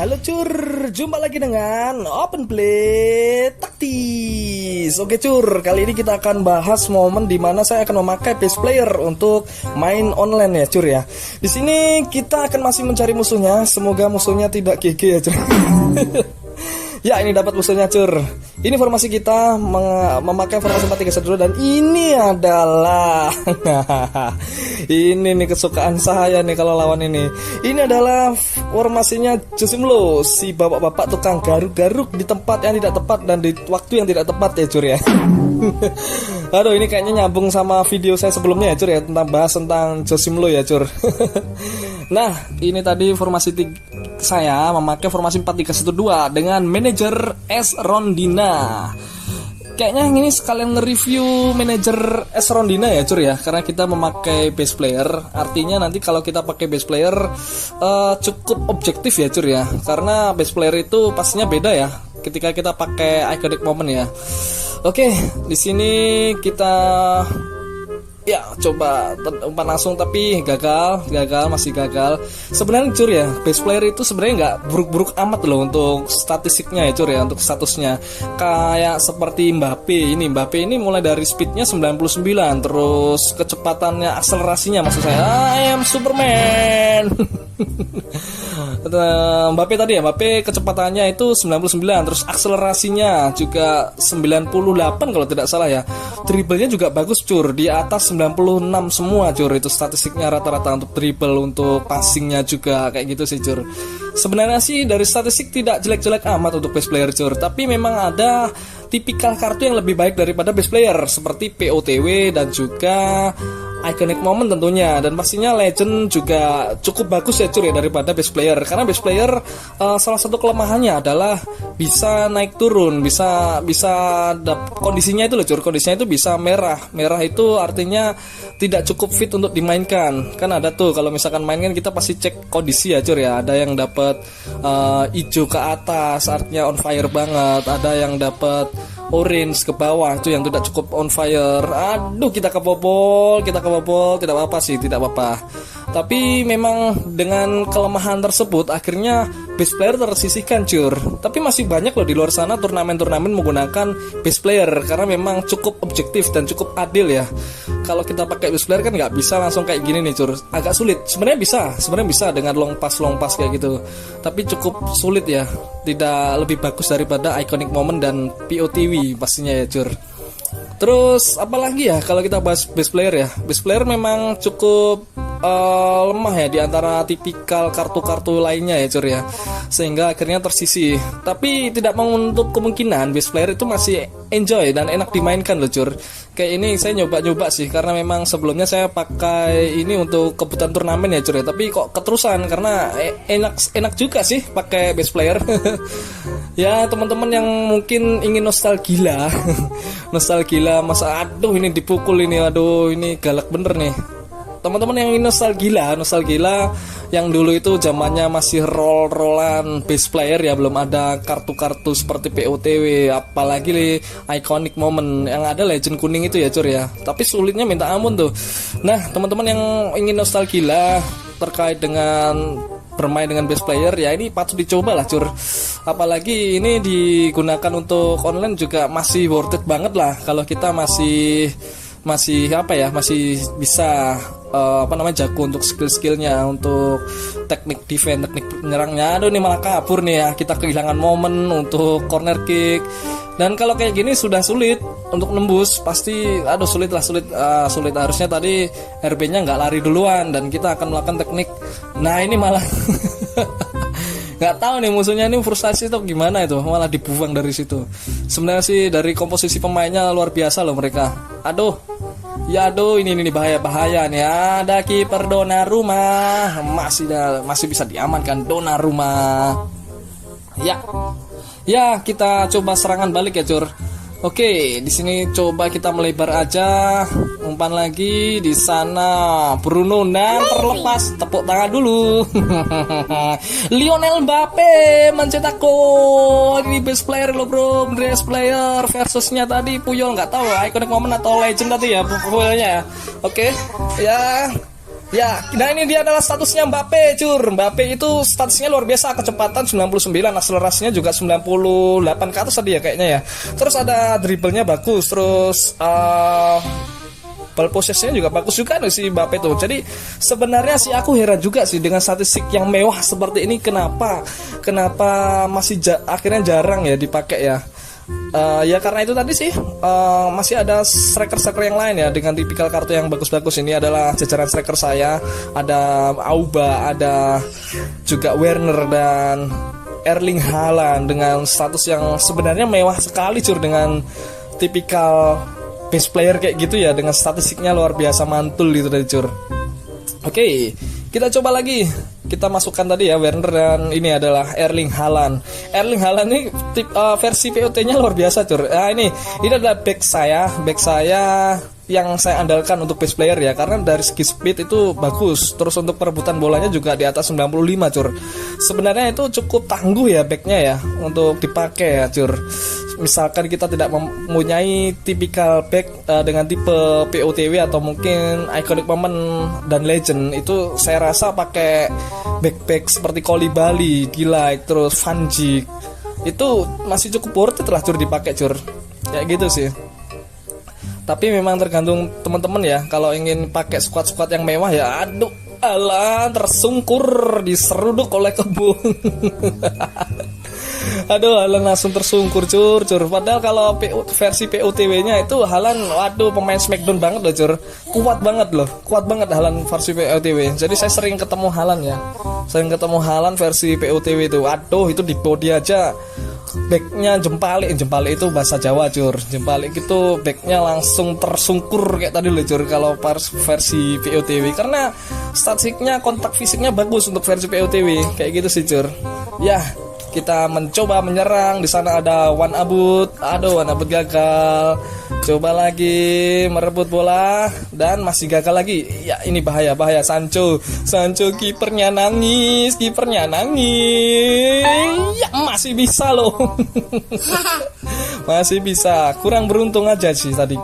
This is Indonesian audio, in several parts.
Halo cur, jumpa lagi dengan Open Play Taktis. Oke cur, kali ini kita akan bahas momen dimana saya akan memakai base player untuk main online ya cur ya. Di sini kita akan masih mencari musuhnya, semoga musuhnya tidak GG ya cur. Ya ini dapat musuhnya cur. Ini formasi kita memakai formasi 4-3-1-2 dan ini adalah ini nih kesukaan saya nih kalau lawan ini. Ini adalah formasinya Josim Lo, si bapak-bapak tukang garuk-garuk di tempat yang tidak tepat dan di waktu yang tidak tepat ya cur ya. Aduh ini kayaknya nyambung sama video saya sebelumnya ya cur ya, tentang bahas tentang Josim Lo ya cur. Nah ini tadi formasi saya memakai formasi 4-3-1-2 dengan manajer S Rondina. Kayaknya ini sekalian nge-review manajer S Rondina ya cur ya, karena kita memakai base player. Artinya nanti kalau kita pakai base player cukup objektif ya cur ya, karena base player itu pastinya beda ya ketika kita pakai iconic moment ya. Oke, di sini kita ya coba umpan langsung tapi gagal, masih gagal. Sebenarnya cur ya, base player itu sebenarnya nggak buruk-buruk amat loh untuk statistiknya ya cur ya, untuk statusnya. Kayak seperti Mbappe ini mulai dari speednya 99, terus kecepatannya, akselerasinya maksud saya, I am Superman. Mbappe kecepatannya itu 99, terus akselerasinya juga 98 kalau tidak salah ya. Dribblenya juga bagus cur, di atas 96 semua cur, itu statistiknya rata-rata untuk dribble, untuk passingnya juga kayak gitu sih cur. Sebenarnya sih dari statistik tidak jelek-jelek amat untuk base player cur, tapi memang ada tipikal kartu yang lebih baik daripada base player seperti POTW dan juga iconic moment tentunya, dan pastinya legend juga cukup bagus ya cur ya daripada base player, karena base player salah satu kelemahannya adalah bisa naik turun, bisa kondisinya itu loh cur, kondisinya itu bisa merah itu artinya tidak cukup fit untuk dimainkan. Kan ada tuh kalau misalkan main kan kita pasti cek kondisi ya cur ya, ada yang dapat hijau ke atas artinya on fire banget, ada yang dapat orange ke bawah itu yang tidak cukup on fire. Aduh kita kebobol, tidak apa-apa sih, tidak apa-apa. Tapi memang dengan kelemahan tersebut akhirnya base player tersisihkan cur. Tapi masih banyak loh di luar sana turnamen-turnamen menggunakan base player, karena memang cukup objektif dan cukup adil ya. Kalau kita pakai base player kan nggak bisa langsung kayak gini nih cur, agak sulit. Sebenarnya bisa dengan long pass kayak gitu, tapi cukup sulit ya, tidak lebih bagus daripada iconic moment dan POTW pastinya ya cur. Terus apalagi ya kalau kita bahas base player ya, base player memang cukup lemah ya di antara tipikal kartu-kartu lainnya ya cur ya, sehingga akhirnya tersisih. Tapi tidak menutup kemungkinan base player itu masih enjoy dan enak dimainkan loh cur. Kayak ini saya nyoba sih, karena memang sebelumnya saya pakai ini untuk kebutuhan turnamen ya cur ya, tapi kok keterusan karena enak juga sih pakai base player. Ya teman-teman yang mungkin ingin nostalgia masa aduh ini dipukul ini, aduh ini galak bener nih. Teman-teman yang ingin nostalgia yang dulu itu zamannya masih roll-rollan base player ya, belum ada kartu-kartu seperti POTW, apalagi iconic moment, yang ada legend kuning itu ya cur ya. Tapi sulitnya minta ampun tuh. Nah teman-teman yang ingin nostalgia terkait dengan bermain dengan base player ya, ini patut dicoba lah cur. Apalagi ini digunakan untuk online juga masih worth it banget lah, kalau kita masih bisa jago untuk skill-skillnya, untuk teknik defense, teknik penyerangnya. Aduh ini malah kabur nih ya, kita kehilangan momen untuk corner kick. Dan kalau kayak gini sudah sulit untuk nembus, pasti sulit. Harusnya tadi RB-nya nggak lari duluan dan kita akan melakukan teknik. Nah ini malah nggak tahu nih musuhnya ini frustasi atau gimana, itu malah dibuang dari situ. Sebenarnya sih dari komposisi pemainnya luar biasa loh mereka. Aduh ini bahaya nih. Ada kiper Donnarumma, masih bisa diamankan Donnarumma. Ya kita coba serangan balik ya cur. Oke, di sini coba kita melebar aja. Umpan lagi di sana. Bruno dan terlepas, tepuk tangan dulu. Lionel Mbappe mencetak gol. Ini best player loh bro, best player versusnya tadi Puyol, nggak tahu iconic moment atau legend tadi ya pokoknya ya. Oke, ya Ya, nah ini dia adalah statusnya Mbappe, cur. Mbappe itu statusnya luar biasa, kecepatan 99, akselerasinya juga 98 ke atas tadi ya kayaknya ya. Terus ada dribblenya bagus, terus ball possession juga bagus juga nih si Mbappe tuh. Jadi sebenarnya sih aku heran juga sih dengan statistik yang mewah seperti ini, kenapa masih akhirnya jarang ya dipakai ya. Ya karena itu tadi sih, masih ada striker-striker yang lain ya dengan tipikal kartu yang bagus-bagus. Ini adalah jajaran striker saya, ada Auba, ada juga Werner dan Erling Haaland dengan status yang sebenarnya mewah sekali cur, dengan tipikal best player kayak gitu ya, dengan statistiknya luar biasa mantul gitu tadi cur. Oke, kita coba lagi. Kita masukkan tadi ya Werner dan ini adalah Erling Haaland. Erling Haaland ini versi POT-nya luar biasa cur. Nah ini adalah back saya yang saya andalkan untuk best player ya, karena dari segi speed itu bagus. Terus untuk perebutan bolanya juga di atas 95 cur. Sebenarnya itu cukup tangguh ya backnya ya untuk dipakai ya cur. Misalkan kita tidak mempunyai tipikal back dengan tipe POTW atau mungkin iconic moment dan legend, itu saya rasa pakai back seperti Koulibaly, Gila, terus Van Dijk itu masih cukup worth it lah cur dipakai cur. Kayak gitu sih. Tapi memang tergantung teman-teman ya. Kalau ingin pakai squad yang mewah ya, aduh, alah, tersungkur diseruduk oleh kebun. Aduh, Haaland langsung tersungkur cur. Padahal kalau versi POTW-nya itu Haaland, waduh, pemain Smackdown banget loh cur. Kuat banget Haaland versi POTW. Jadi saya sering ketemu Haaland ya. Versi POTW itu. Waduh, itu di body aja backnya jempalik itu bahasa Jawa cur. Jempalik itu backnya langsung tersungkur kayak tadi loh cur kalau versi POTW, karena statistiknya, kontak fisiknya bagus untuk versi POTW kayak gitu sih cur. Ya, kita mencoba menyerang. Di sana ada Wan Abut. Aduh, Wan Abut gagal. Coba lagi merebut bola dan masih gagal lagi. Ya, ini bahaya. Sancho kipernya nangis. Ya, masih bisa loh. Masih bisa. Kurang beruntung aja sih tadi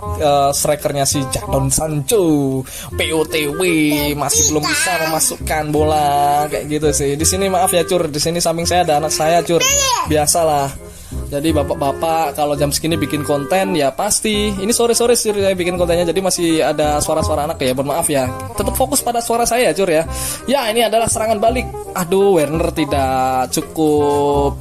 strikernya si Jadon Sancho. POTW masih belum bisa memasukkan bola kayak gitu sih. Di sini maaf ya cur, di sini samping saya ada anak saya cur. Biasalah. Jadi bapak-bapak kalau jam segini bikin konten ya pasti. Ini sore-sore sih saya bikin kontennya, jadi masih ada suara-suara anak ya. Mohon maaf ya. Tetap fokus pada suara saya cur ya. Ya, ini adalah serangan balik. Aduh, Werner tidak cukup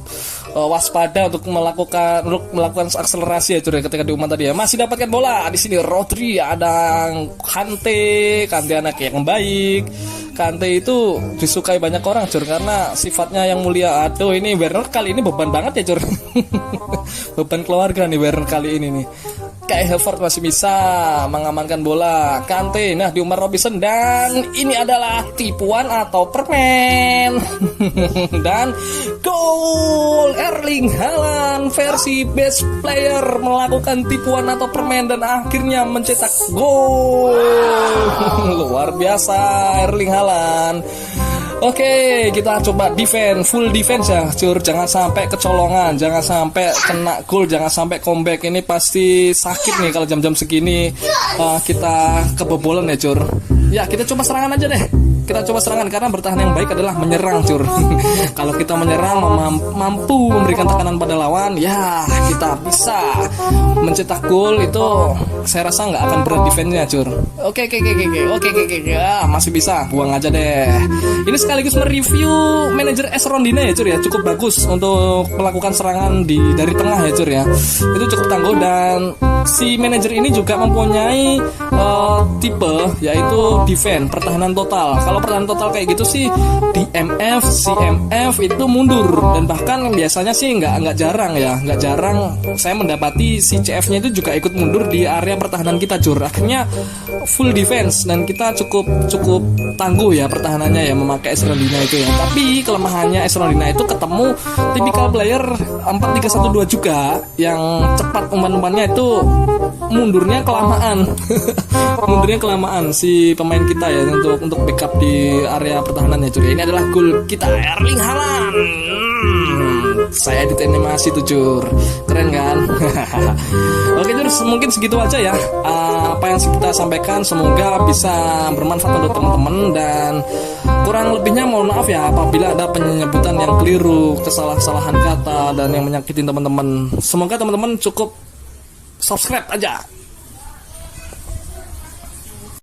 waspada untuk melakukan akselerasi ya cur ya, ketika diumpan tadi ya. Masih dapatkan bola di sini Rodri, ada Kante anak yang baik. Kante itu disukai banyak orang cur karena sifatnya yang mulia. Aduh, ini Werner kali ini beban banget ya cur. Beban keluarga nih Werner kali ini nih. Kai Havertz masih bisa mengamankan bola. Kante, nah di Umar Robinson, dan ini adalah tipuan atau permen. Dan gol Erling Haaland versi best player melakukan tipuan atau permen dan akhirnya mencetak gol. Luar biasa Erling Haaland. Oke, kita coba full defense ya cur. Jangan sampai kecolongan, jangan sampai kena gol, jangan sampai comeback. Ini pasti sakit nih kalau jam-jam segini kita kebobolan ya cur. Ya, kita coba serangan aja deh. Kita coba serangan karena bertahan yang baik adalah menyerang cur. Kalau kita menyerang mampu memberikan tekanan pada lawan, ya kita bisa mencetak gol. Itu saya rasa nggak akan berat defense-nya cur. Oke, masih bisa, buang aja deh. Ini sekaligus mereview manajer S Rondina ya cur ya, cukup bagus untuk melakukan serangan dari tengah ya cur ya. Itu cukup tangguh, dan si manajer ini juga mempunyai tipe yaitu defense, pertahanan total. Kalau pertahanan total kayak gitu sih di MF, CMF itu mundur, dan bahkan biasanya sih nggak jarang saya mendapati si CF-nya itu juga ikut mundur di area pertahanan kita cur. Akhirnya full defense dan kita cukup tangguh ya pertahanannya ya memakai S Rondina itu ya. Tapi kelemahannya S Rondina itu ketemu tipikal player 4-3-1-2 juga yang cepat umpan-umpannya itu mundurnya kelamaan si pemain kita ya untuk backup di area pertahanannya cuy. Ini adalah gol kita Erling Haaland. Saya edit animasi tuh Cur, keren kan? Oke Cur, mungkin segitu aja ya apa yang kita sampaikan, semoga bisa bermanfaat untuk teman-teman. Dan kurang lebihnya mohon maaf ya apabila ada penyebutan yang keliru, kesalahan kata dan yang menyakitin teman-teman. Semoga teman-teman cukup subscribe aja